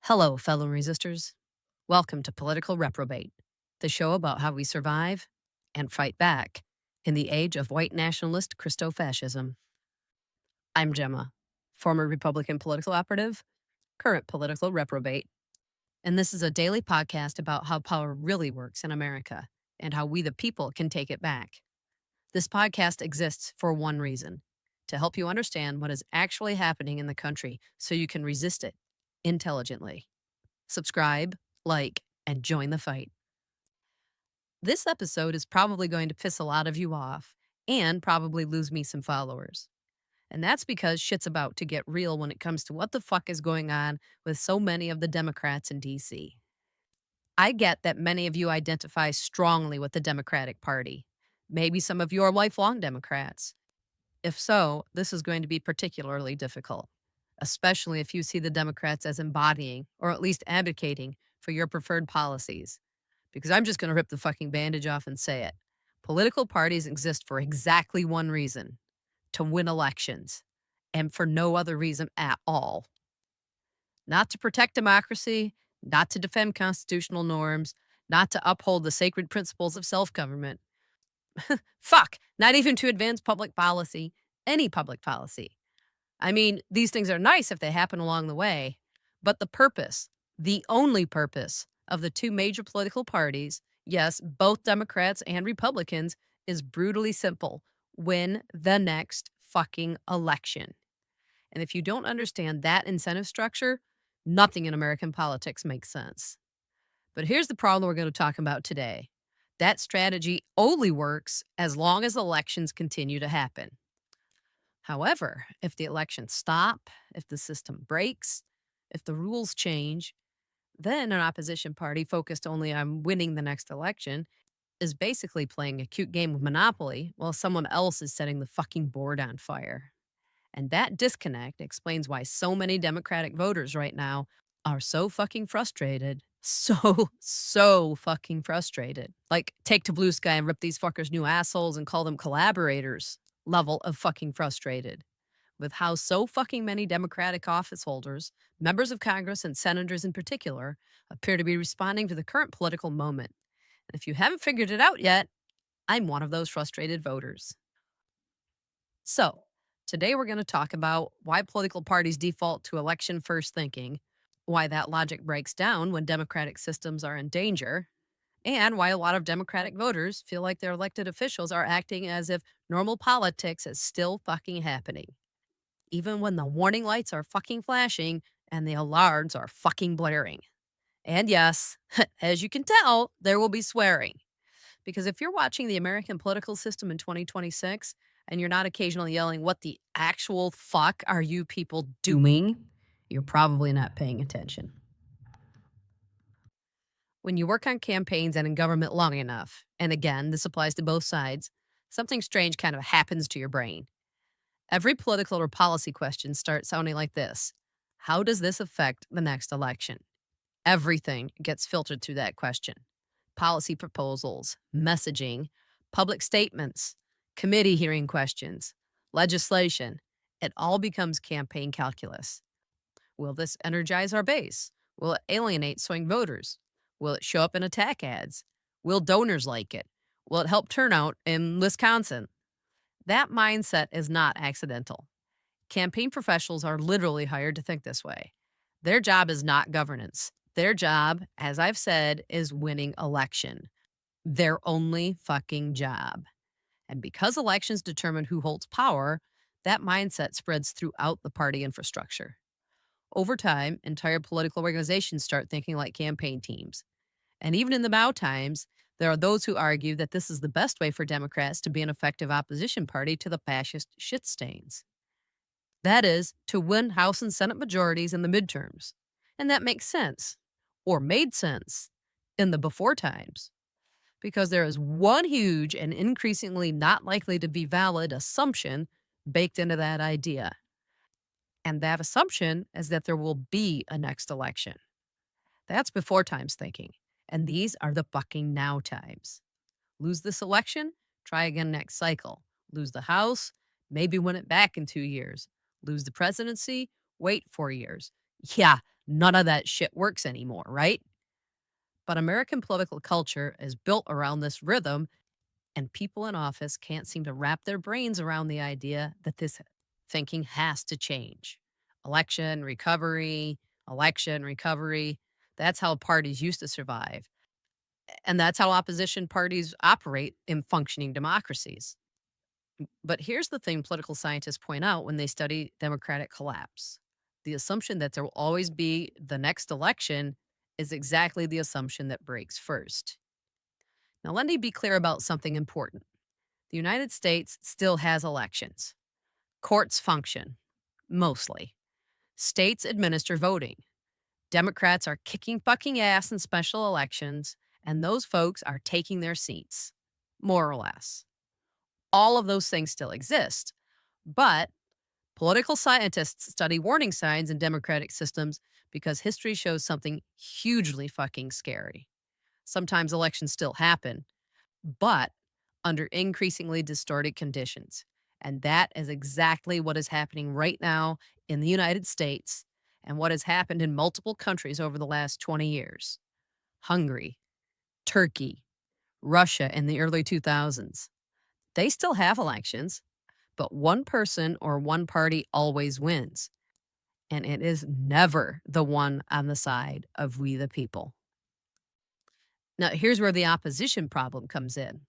Hello, fellow resistors. Welcome to Political Reprobate, the show about how we survive and fight back in the age of white nationalist Christo-fascism. I'm Gemma, former Republican political operative, current political reprobate, and this is a daily podcast about how power really works in America and how we the people can take it back. This podcast exists for one reason: to help you understand what is actually happening in the country so you can resist it intelligently. Subscribe, like, and join the fight. This episode is probably going to piss a lot of you off and probably lose me some followers. And that's because shit's about to get real when it comes to what the fuck is going on with so many of the Democrats in DC. I get that many of you identify strongly with the Democratic Party. Maybe some of you are lifelong Democrats. If so, this is going to be particularly difficult, especially if you see the Democrats as embodying, or at least advocating, for your preferred policies. Because I'm just going to rip the fucking bandage off and say it. Political parties exist for exactly one reason: to win elections, and for no other reason at all. Not to protect democracy, not to defend constitutional norms, not to uphold the sacred principles of self-government. Fuck, not even to advance public policy, any public policy. I mean, these things are nice if they happen along the way, but the purpose, the only purpose of the two major political parties, yes, both Democrats and Republicans, is brutally simple: win the next fucking election. And if you don't understand that incentive structure, nothing in American politics makes sense. But here's the problem we're going to talk about today. That strategy only works as long as elections continue to happen. However, if the elections stop, if the system breaks, if the rules change, then an opposition party focused only on winning the next election is basically playing a cute game of Monopoly while someone else is setting the fucking board on fire. And that disconnect explains why so many Democratic voters right now are so fucking frustrated. So fucking frustrated. Like, take to Blue Sky and rip these fuckers new assholes and call them collaborators level of fucking frustrated with how so fucking many Democratic office holders, members of Congress and senators in particular, appear to be responding to the current political moment. And if you haven't figured it out yet, I'm one of those frustrated voters. So, today we're going to talk about why political parties default to election first thinking, why that logic breaks down when democratic systems are in danger, and why a lot of Democratic voters feel like their elected officials are acting as if normal politics is still fucking happening, even when the warning lights are fucking flashing and the alarms are fucking blaring. And yes, as you can tell, there will be swearing. Because if you're watching the American political system in 2026 and you're not occasionally yelling, "What the actual fuck are you people doing?" you're probably not paying attention. When you work on campaigns and in government long enough, and again, this applies to both sides, something strange kind of happens to your brain. Every political or policy question starts sounding like this: how does this affect the next election? Everything gets filtered through that question. Policy proposals, messaging, public statements, committee hearing questions, legislation. It all becomes campaign calculus. Will this energize our base? Will it alienate swing voters? Will it show up in attack ads? Will donors like it? Will it help turnout in Wisconsin? That mindset is not accidental. Campaign professionals are literally hired to think this way. Their job is not governance. Their job, as I've said, is winning election. Their only fucking job. And because elections determine who holds power, that mindset spreads throughout the party infrastructure. Over time, entire political organizations start thinking like campaign teams. And even in the Mao times, there are those who argue that this is the best way for Democrats to be an effective opposition party to the fascist shit stains. That is, to win House and Senate majorities in the midterms. And that makes sense, or made sense, in the before times. Because there is one huge and increasingly not likely to be valid assumption baked into that idea. And that assumption is that there will be a next election. That's before times thinking. And these are the fucking now times. Lose this election, try again next cycle. Lose the House, maybe win it back in 2 years. Lose the presidency, wait 4 years. Yeah, None of that shit works anymore, right? But American political culture is built around this rhythm, and people in office can't seem to wrap their brains around the idea that this thinking has to change. Election, recovery, election, recovery. That's how parties used to survive. And that's how opposition parties operate in functioning democracies. But here's the thing political scientists point out when they study democratic collapse: the assumption that there will always be the next election is exactly the assumption that breaks first. Now, let me be clear about something important. The United States still has elections. Courts function, mostly. States administer voting. Democrats are kicking fucking ass in special elections, and those folks are taking their seats, more or less. All of those things still exist. But political scientists study warning signs in democratic systems because history shows something hugely fucking scary. Sometimes elections still happen, but under increasingly distorted conditions. And that is exactly what is happening right now in the United States and what has happened in multiple countries over the last 20 years. Hungary, Turkey, Russia in the early 2000s. They still have elections, but one person or one party always wins. And it is never the one on the side of we the people. Now, here's where the opposition problem comes in.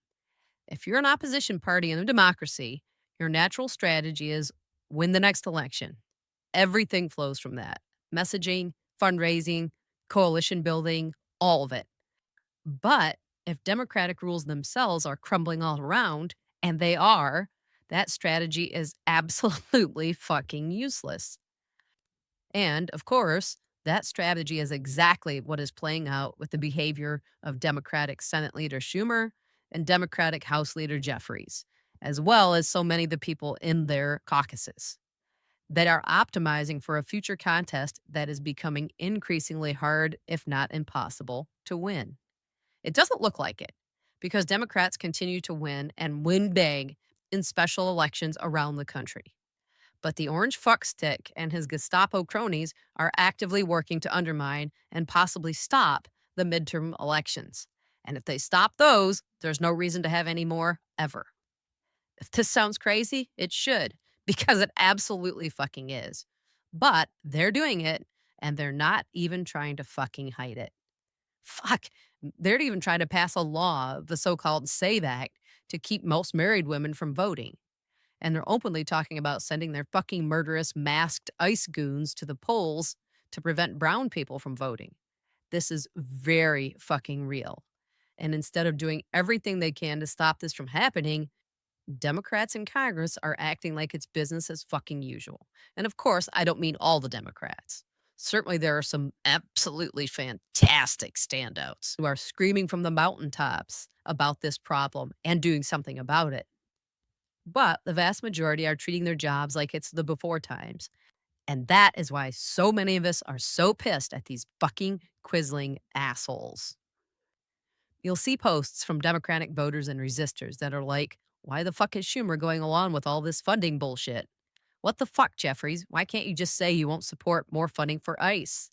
If you're an opposition party in a democracy, your natural strategy is win the next election. Everything flows from that: messaging, fundraising, coalition building, all of it. But if democratic rules themselves are crumbling all around, and they are, that strategy is absolutely fucking useless. And of course, that strategy is exactly what is playing out with the behavior of Democratic Senate Leader Schumer and Democratic House Leader Jeffries, as well as so many of the people in their caucuses that are optimizing for a future contest that is becoming increasingly hard, if not impossible, to win. It doesn't look like it because Democrats continue to win and win big in special elections around the country. But the orange fuckstick and his Gestapo cronies are actively working to undermine and possibly stop the midterm elections. And if they stop those, there's no reason to have any more ever. If this sounds crazy, it should, because it absolutely fucking is. But they're doing it, and they're not even trying to fucking hide it. Fuck. They're even trying to pass a law, the so called SAVE Act, to keep most married women from voting. And they're openly talking about sending their fucking murderous masked ICE goons to the polls to prevent brown people from voting. This is very fucking real. And instead of doing everything they can to stop this from happening, Democrats in Congress are acting like it's business as fucking usual. And of course, I don't mean all the Democrats. Certainly, there are some absolutely fantastic standouts who are screaming from the mountaintops about this problem and doing something about it. But the vast majority are treating their jobs like it's the before times. And that is why so many of us are so pissed at these fucking quizzling assholes. You'll see posts from Democratic voters and resistors that are like, why the fuck is Schumer going along with all this funding bullshit? What the fuck, Jeffries? Why can't you just say you won't support more funding for ICE?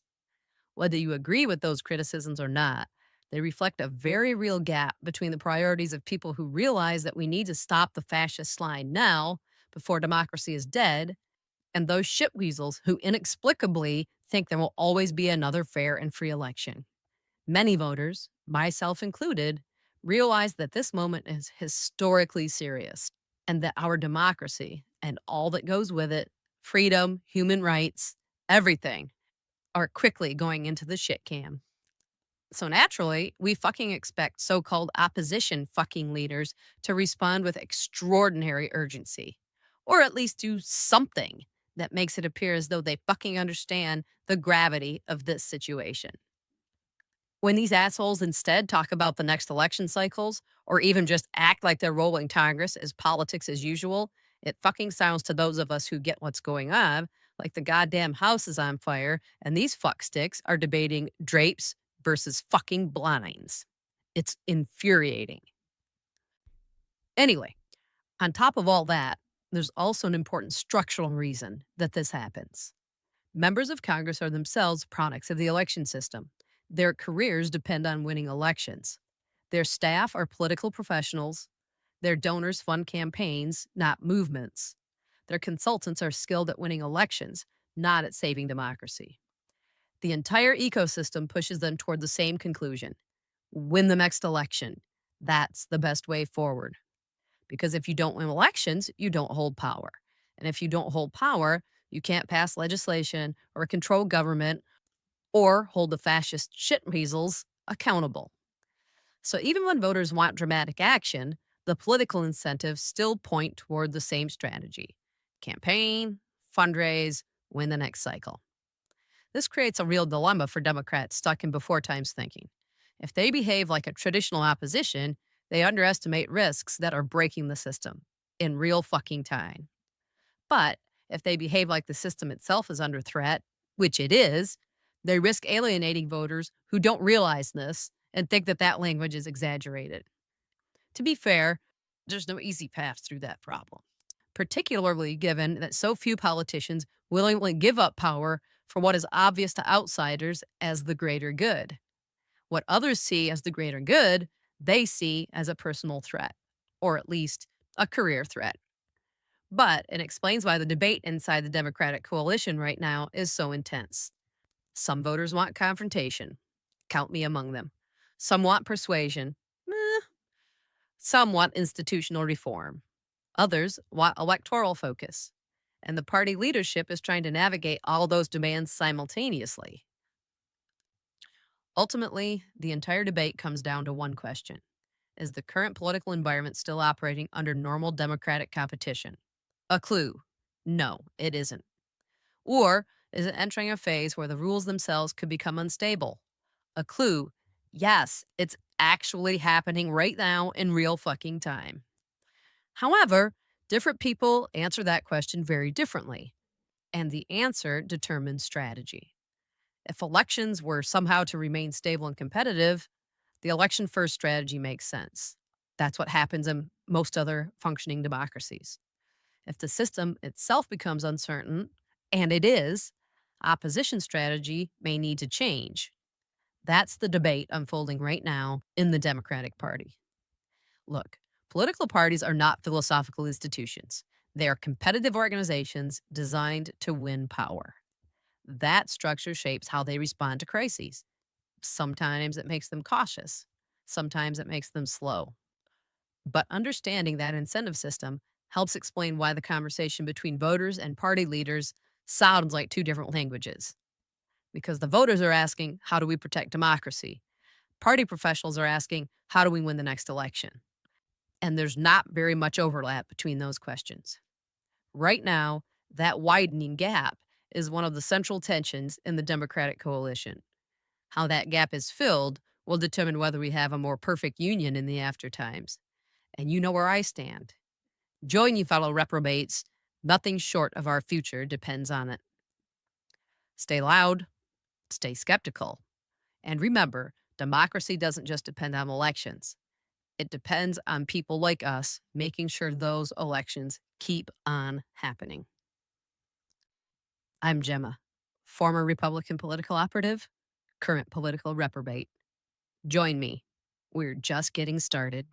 Whether you agree with those criticisms or not, they reflect a very real gap between the priorities of people who realize that we need to stop the fascist slide now before democracy is dead, and those shitweasels who inexplicably think there will always be another fair and free election. Many voters, myself included, realize that this moment is historically serious and that our democracy and all that goes with it, freedom, human rights, everything, are quickly going into the shit can. So naturally, we fucking expect so-called opposition fucking leaders to respond with extraordinary urgency, or at least do something that makes it appear as though they fucking understand the gravity of this situation. When these assholes instead talk about the next election cycles, or even just act like they're rolling Congress as politics as usual, it fucking sounds to those of us who get what's going on like the goddamn house is on fire and these fucksticks are debating drapes versus fucking blinds. It's infuriating. Anyway, on top of all that, there's also an important structural reason that this happens. Members of Congress are themselves products of the election system. Their careers depend on winning elections. Their staff are political professionals. Their donors fund campaigns, not movements. Their consultants are skilled at winning elections, not at saving democracy. The entire ecosystem pushes them toward the same conclusion: win the next election. That's the best way forward. Because if you don't win elections, you don't hold power. And if you don't hold power, you can't pass legislation or control government or hold the fascist shitweasels accountable. So even when voters want dramatic action, the political incentives still point toward the same strategy: campaign, fundraise, win the next cycle. This creates a real dilemma for Democrats stuck in before times thinking. If they behave like a traditional opposition, they underestimate risks that are breaking the system in real fucking time. But if they behave like the system itself is under threat, which it is, they risk alienating voters who don't realize this and think that that language is exaggerated. To be fair, there's no easy path through that problem, particularly given that so few politicians willingly give up power for what is obvious to outsiders as the greater good. What others see as the greater good, they see as a personal threat, or at least a career threat. But it explains why the debate inside the Democratic coalition right now is so intense. Some voters want confrontation. Count me among them. Some want persuasion. Meh. Some want institutional reform. Others want electoral focus. And the party leadership is trying to navigate all those demands simultaneously. Ultimately, the entire debate comes down to one question: is the current political environment still operating under normal democratic competition? A clue: no, it isn't. Or is it entering a phase where the rules themselves could become unstable? A clue: yes, it's actually happening right now in real fucking time. However, different people answer that question very differently, and the answer determines strategy. If elections were somehow to remain stable and competitive, the election first strategy makes sense. That's what happens in most other functioning democracies. If the system itself becomes uncertain, and it is, opposition strategy may need to change. That's the debate unfolding right now in the Democratic Party. Look, political parties are not philosophical institutions. They are competitive organizations designed to win power. That structure shapes how they respond to crises. Sometimes it makes them cautious. Sometimes it makes them slow. But understanding that incentive system helps explain why the conversation between voters and party leaders sounds like two different languages. Because the voters are asking, how do we protect democracy? Party professionals are asking, how do we win the next election? And there's not very much overlap between those questions. Right now, that widening gap is one of the central tensions in the Democratic coalition. How that gap is filled will determine whether we have a more perfect union in the after times. And you know where I stand. Join you, fellow reprobates. Nothing short of our future depends on it. Stay loud, stay skeptical, and remember, democracy doesn't just depend on elections. It depends on people like us making sure those elections keep on happening. I'm Gemma, former Republican political operative, current political reprobate. Join me. We're just getting started.